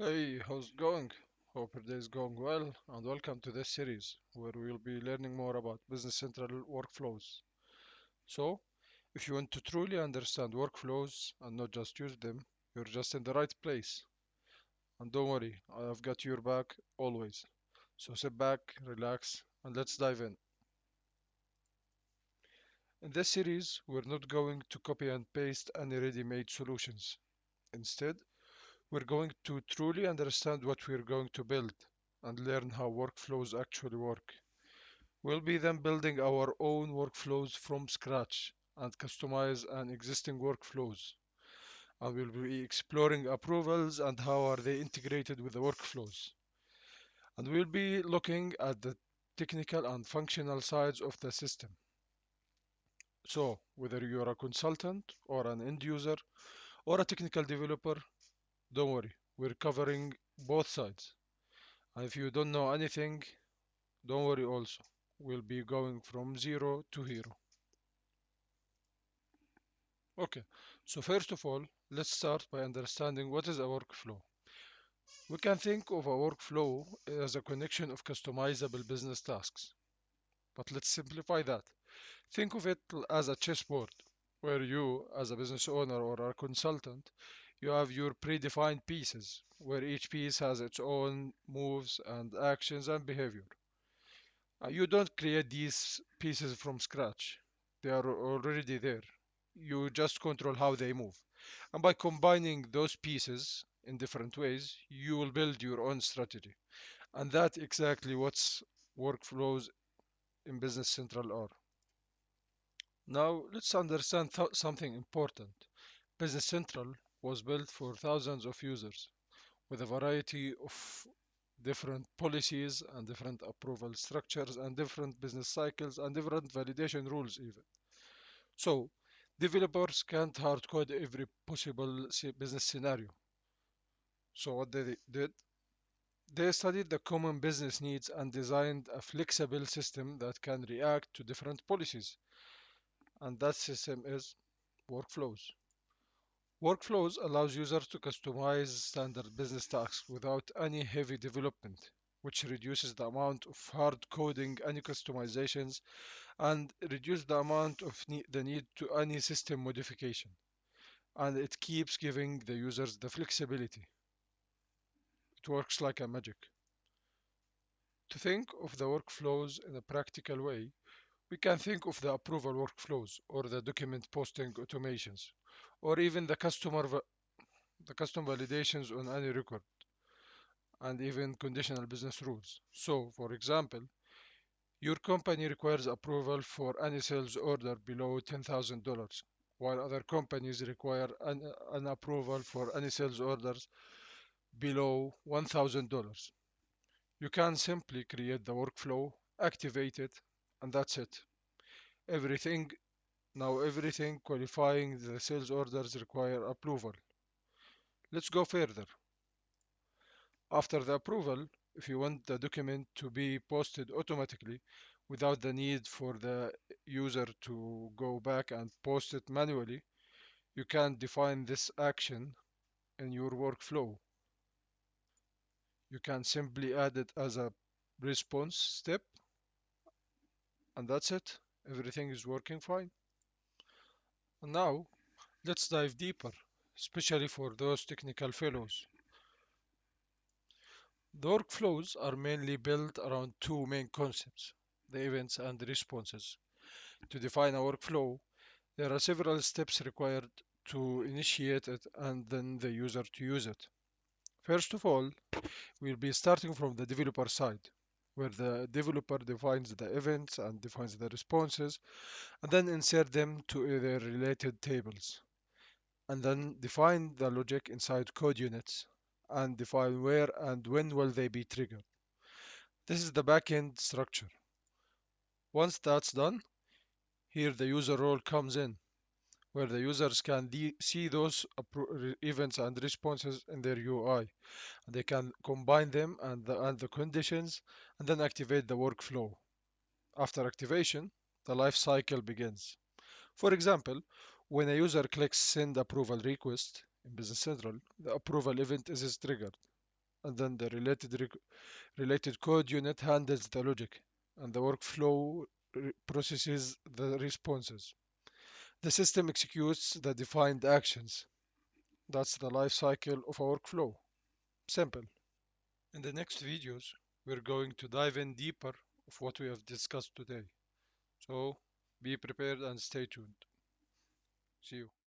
Hey, how's it going? Hope your day is going well, and welcome to this series where we'll be learning more about Business Central workflows. So, if you want to truly understand workflows and not just use them, you're just in the right place. And don't worry, I've got your back always. So sit back, relax, and let's dive in. In this series, we're not going to copy and paste any ready-made solutions. Instead, we're going to truly understand what we're going to build and learn how workflows actually work. We'll be then building our own workflows from scratch and customize an existing workflows. And we'll be exploring approvals and how are they integrated with the workflows. And we'll be looking at the technical and functional sides of the system. So, whether you're a consultant or an end user or a technical developer, don't worry, we're covering both sides. And if you don't know anything, don't worry also. We'll be going from zero to hero. Okay, so first of all, let's start by understanding what is a workflow. We can think of a workflow as a connection of customizable business tasks. But let's simplify that. Think of it as a chessboard, where you, as a business owner or a consultant, you have your predefined pieces, where each piece has its own moves and actions and behavior. You don't create these pieces from scratch. They are already there. You just control how they move. And by combining those pieces in different ways, you will build your own strategy. And that's exactly what's workflows in Business Central are. Now, let's understand something important. Business Central was built for thousands of users with a variety of different policies and different approval structures and different business cycles and different validation rules even. So, developers can't hard code every possible business scenario. So what they did, they studied the common business needs and designed a flexible system that can react to different policies. And that system is workflows. Workflows allows users to customize standard business tasks without any heavy development, which reduces the amount of hard coding any customizations and reduce the amount of the need to any system modification. And it keeps giving the users the flexibility. It works like a magic. To think of the workflows in a practical way, we can think of the approval workflows or the document posting automations or even the custom validations on any record and even conditional business rules. So, for example, your company requires approval for any sales order below $10,000, while other companies require an approval for any sales orders below $1,000. You can simply create the workflow, activate it, and that's it. Everything everything qualifying the sales orders require approval. Let's go further. After the approval, if you want the document to be posted automatically without the need for the user to go back and post it manually, you can define this action in your workflow. You can simply add it as a response step, and that's it. Everything is working fine. And now, let's dive deeper, especially for those technical fellows. The workflows are mainly built around two main concepts, the events and the responses. To define a workflow, there are several steps required to initiate it and then the user to use it. First of all, we'll be starting from the developer side, where the developer defines the events and defines the responses, and then insert them to their related tables, and then define the logic inside code units, and define where and when will they be triggered. This is the backend structure. Once that's done, here the user role comes in, where the users can see those events and responses in their UI. They can combine them and the conditions and then activate the workflow. After activation, the life cycle begins. For example, when a user clicks send approval request in Business Central, the approval event is triggered. and then the related code unit handles the logic, and the workflow processes the responses. The system executes the defined actions. That's the life cycle of a workflow. Simple. In the next videos, we're going to dive in deeper of what we have discussed today. So be prepared and stay tuned. See you.